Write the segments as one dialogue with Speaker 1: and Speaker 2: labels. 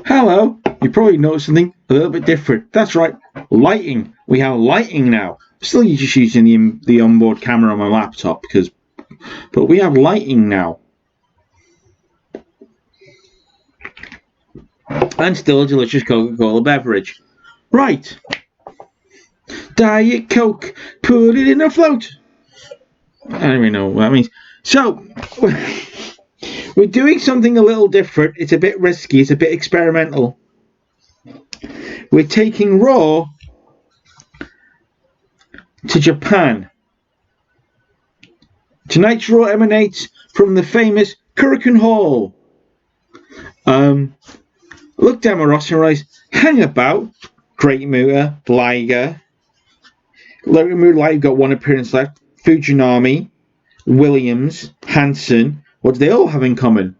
Speaker 1: Hello, you probably noticed something a little bit different. That's right, lighting. We have lighting now. Still just using the onboard camera on my laptop but we have lighting now. And still a delicious Coca-Cola beverage. Right. Diet Coke, put it in a float. I don't even know what that means. So, we're doing something a little different. It's a bit risky. It's a bit experimental. We're taking Raw to Japan. Tonight's Raw emanates from the famous Kurikan Hall. Look down my roster and realize, hang about, Great Muta, Liger. Great Muta, Liger got one appearance left. Fujinami, Williams, Hansen. What do they all have in common?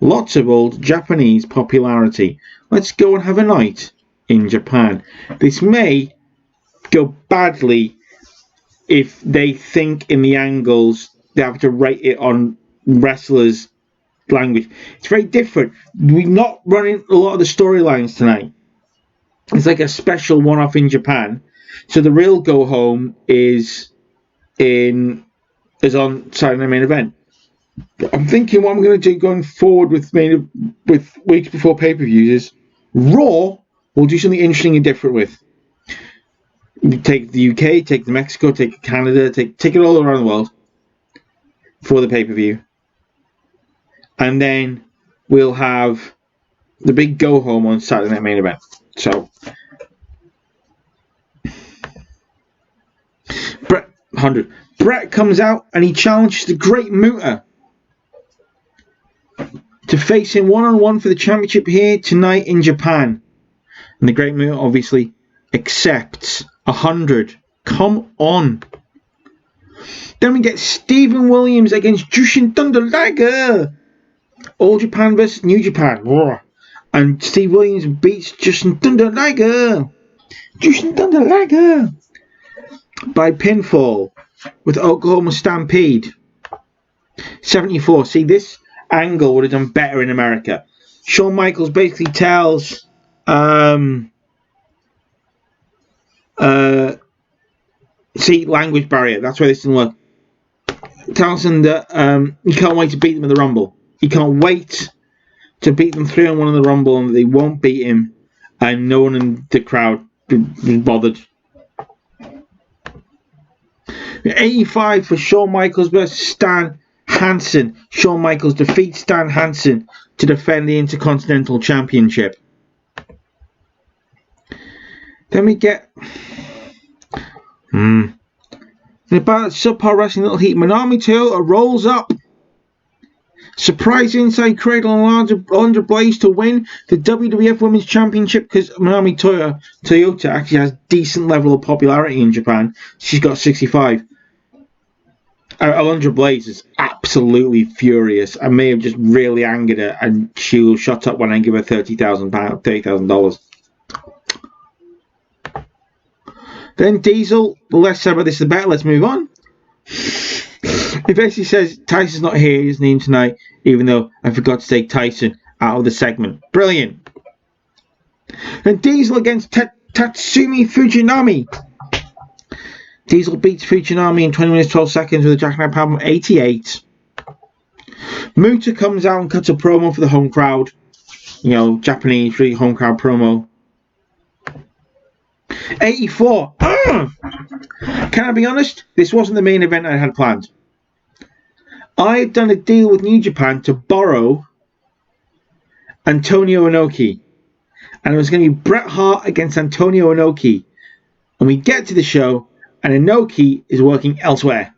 Speaker 1: Lots of old Japanese popularity. Let's go and have a night in Japan. This may go badly if they think in the angles they have to rate it on wrestlers' language. It's very different. We're not running a lot of the storylines tonight. It's like a special one-off in Japan. So the real go home is on Saturday Night Main Event. I'm thinking what I'm going to do going forward with weeks before pay-per-views is Raw. We'll do something interesting and different with. Take the UK, take the Mexico, take Canada, take it all around the world for the pay-per-view. And then we'll have the big go-home on Saturday Night Main Event. So, Brett comes out and he challenges the Great Muta to face him one-on-one for the championship here tonight in Japan. And the Great Muta obviously accepts 100. Come on. Then we get Stephen Williams against Jushin Thunder Liger. All Japan versus New Japan. And Steve Williams beats Jushin Thunder Liger. Jushin Thunder Liger by pinfall with Oklahoma Stampede. 74. See, this angle would have done better in America. Shawn Michaels basically tells language barrier. That's why this didn't work. Tells him that he can't wait to beat them in the Rumble. He can't wait to beat them 3-on-1 in the Rumble, and they won't beat him, and no one in the crowd was bothered. 85 for Shawn Michaels versus Stan Hansen. Shawn Michaels defeats Stan Hansen to defend the Intercontinental Championship. Then we get in about subpar wrestling little heat. Manami Toyota rolls up. Surprise inside cradle and Alundra Blaze to win the WWF Women's Championship because Manami Toyota actually has decent level of popularity in Japan. She's got 65. Alundra Blaze is absolutely furious. I may have just really angered her, and she'll shut up when I give her $30,000. Then Diesel, the less said about this, the better. Let's move on. He basically says Tyson's not here, his name tonight, even though I forgot to take Tyson out of the segment. Brilliant. And Diesel against Tatsumi Fujinami. Diesel beats Fujinami in 20 minutes 12 seconds with a Jackknife Powerbomb 88. Muta comes out and cuts a promo for the home crowd. You know, Japanese really home crowd promo. 84. Can I be honest? This wasn't the main event I had planned. I had done a deal with New Japan to borrow Antonio Inoki. And it was going to be Bret Hart against Antonio Inoki. And we get to the show, and Inoki is working elsewhere.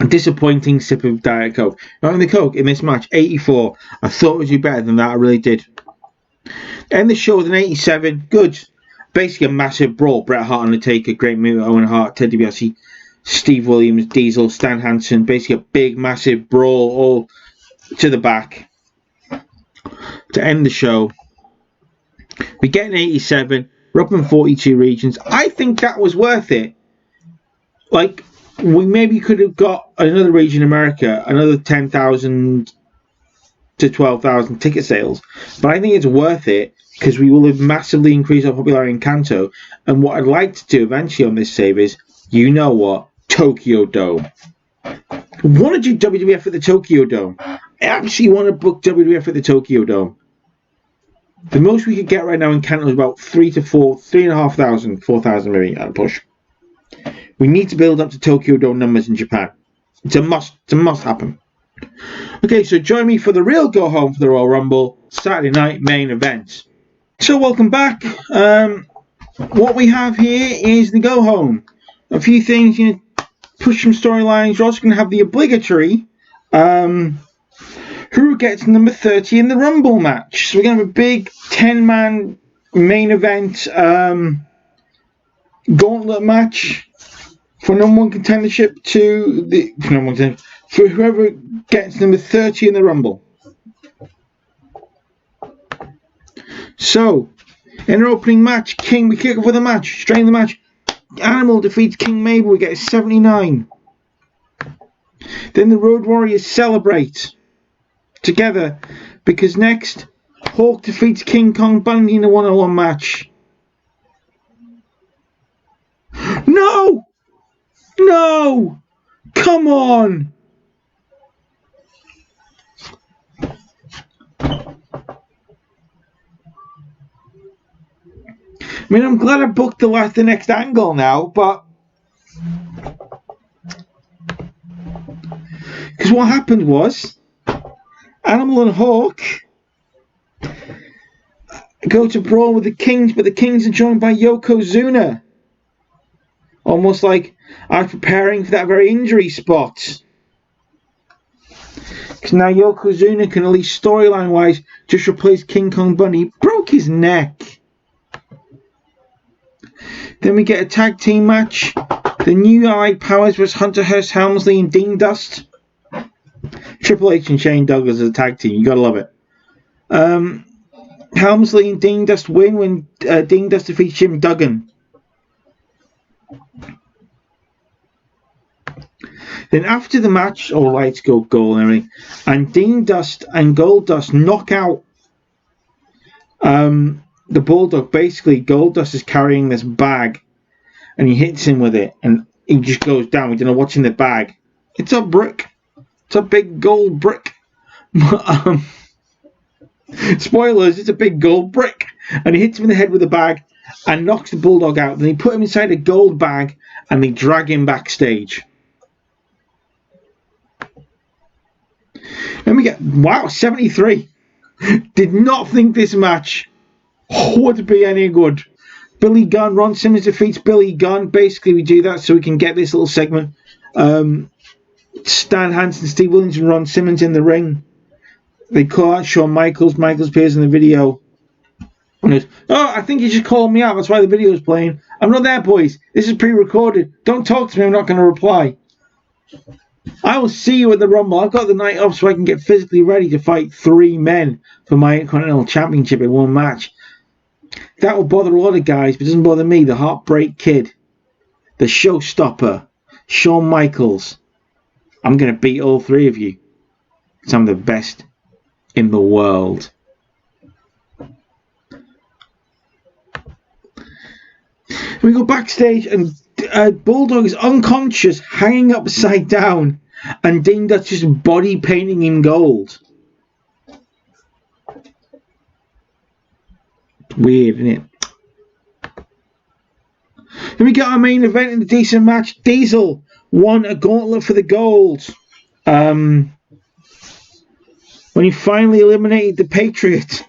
Speaker 1: A disappointing sip of Diet Coke. Not in the Coke in this match. 84. I thought it would do better than that. I really did. End the show with an 87. Good. Basically a massive brawl. Bret Hart, Undertaker, Great Muta, Owen Hart, Ted DiBiase, Steve Williams, Diesel, Stan Hansen. Basically a big, massive brawl all to the back. To end the show. We get an 87. We're up in 42 regions. I think that was worth it. like, we maybe could have got another region in America, another 10,000 to 12,000 ticket sales, but I think it's worth it because we will have massively increased our popularity in Kanto. And what I'd like to do eventually on this save is, you know what, Tokyo Dome. I want to do WWF at the Tokyo Dome. I actually want to book WWF at the Tokyo Dome. The most we could get right now in Kanto is about 3,500, 4,000 maybe at a push. We need to build up to Tokyo Dome numbers in Japan. It's a must happen. Okay, so join me for the real go home for the Royal Rumble Saturday night main event. So welcome back. What we have here is the go home. A few things, push some storylines. You're also going to have the obligatory who gets number 30 in the Rumble match. So we're going to have a big 10-man main event gauntlet match for number one contendership for whoever gets number 30 in the Rumble. So, in our opening match, King, we kick off with a match, straight in the match. Animal defeats King Mabel, we get a 79. Then the Road Warriors celebrate together because next, Hawk defeats King Kong Bundy in a one-on-one match. No! No! Come on! I mean, I'm glad I booked the next angle now, but because what happened was Animal and Hawk go to brawl with the Kings, but the Kings are joined by Yokozuna. Almost like I was preparing for that very injury spot. Because now Yokozuna can, at least storyline wise, just replace King Kong Bundy. He broke his neck. Then we get a tag team match. The New Allied Powers vs Hunter Hearst Helmsley and Dean Dust. Triple H and Shane Douglas as a tag team. You gotta love it. Helmsley and Dean Dust win when Dean Dust defeats Jim Duggan. Then after the match, all lights go gold and everything, and Dean Dust and Goldust knock out the Bulldog. Basically, Goldust is carrying this bag, and he hits him with it, and he just goes down. We don't know what's in the bag. It's a brick. It's a big gold brick. Spoilers, it's a big gold brick. And he hits him in the head with a bag and knocks the Bulldog out. Then they put him inside a gold bag and they drag him backstage. Then we get, wow, 73. Did not think this match would be any good. Billy Gunn, Ron Simmons defeats Billy Gunn. Basically, we do that so we can get this little segment. Stan Hansen, Steve Williams, and Ron Simmons in the ring. They call out Shawn Michaels. Michaels appears in the video. And goes, oh, I think you should call me out. That's why the video is playing. I'm not there, boys. This is pre-recorded. Don't talk to me. I'm not going to reply. I will see you at the Rumble. I've got the night off so I can get physically ready to fight 3 men for my Intercontinental Championship in one match. That will bother a lot of guys, but it doesn't bother me. The Heartbreak Kid, the Showstopper, Shawn Michaels. I'm going to beat all 3 of you. Because I'm the best in the world. We go backstage and Bulldog is unconscious, hanging upside down, and Dean Dust just body painting him gold. Weird, isn't it? Then we get our main event in the decent match. Diesel won a gauntlet for the gold. When he finally eliminated the Patriot.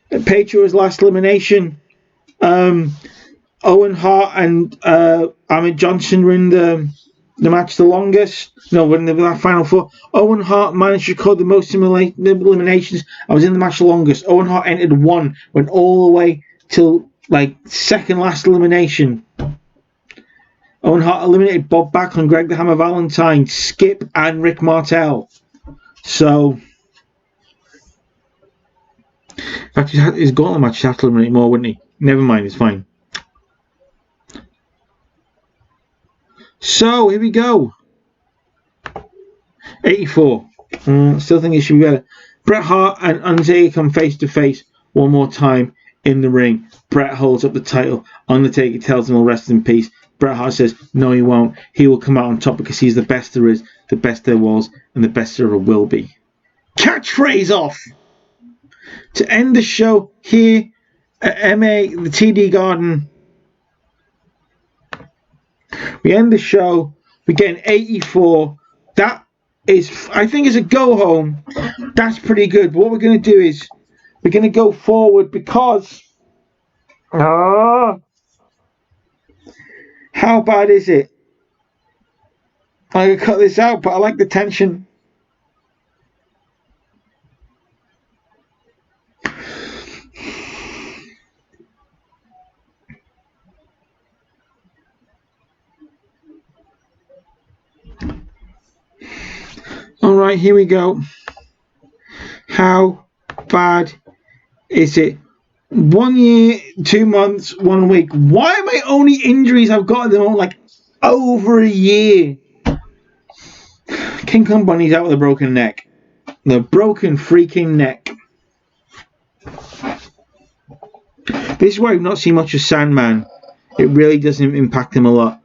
Speaker 1: The Patriot was last elimination. Owen Hart and Ahmed Johnson were in the match the longest. No, we're in the final 4. Owen Hart managed to record the most eliminations. I was in the match the longest. Owen Hart entered 1, went all the way till like second last elimination. Owen Hart eliminated Bob Backlund, Greg the Hammer Valentine, Skip, and Rick Martel. So, in fact, his gauntlet match, he'd have to eliminate more, wouldn't he? Never mind, it's fine. So here we go. 84. Still think it should be better. Bret Hart and Undertaker come face to face one more time in the ring. Bret holds up the title. Undertaker tells him he'll rest in peace. Bret Hart says, no, he won't. He will come out on top because he's the best there is, the best there was, and the best there ever will be. Catchphrase off! To end the show here at MA, the TD Garden. We end the show. We get an 84. That is, I think, is a go home. That's pretty good. But what we're going to do is we're going to go forward because how bad is it? I'm going to cut this out, but I like the tension. Alright, here we go. How bad is it? 1 year, 2 months, 1 week. Why are my only injuries I've got at the moment like over a year? King Kong Bunny's out with a broken neck. The broken freaking neck. This is why we've not seen much of Sandman. It really doesn't impact him a lot.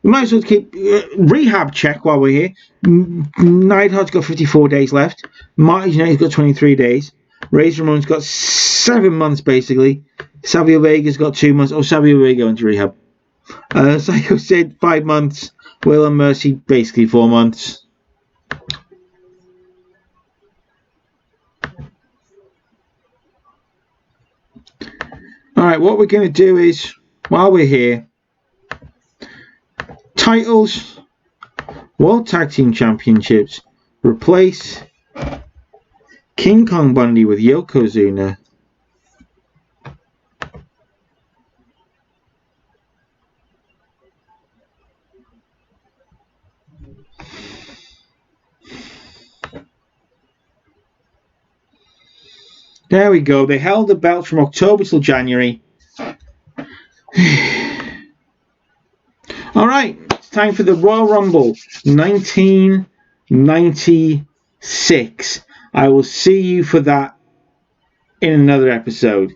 Speaker 1: We might as well keep rehab check while we're here. Neidhart's got 54 days left. Marty Jannetty's got 23 days. Razor Ramon's got 7 months basically. Savio Vega's got 2 months. Oh, Savio Vega went to rehab. Psycho Sid 5 months. Will and Mercy basically 4 months. Alright, what we're going to do is, while we're here, titles, World Tag Team Championships, replace King Kong Bundy with Yokozuna. There we go. They held the belt from October till January. Alright, it's time for the Royal Rumble 1996. I will see you for that in another episode.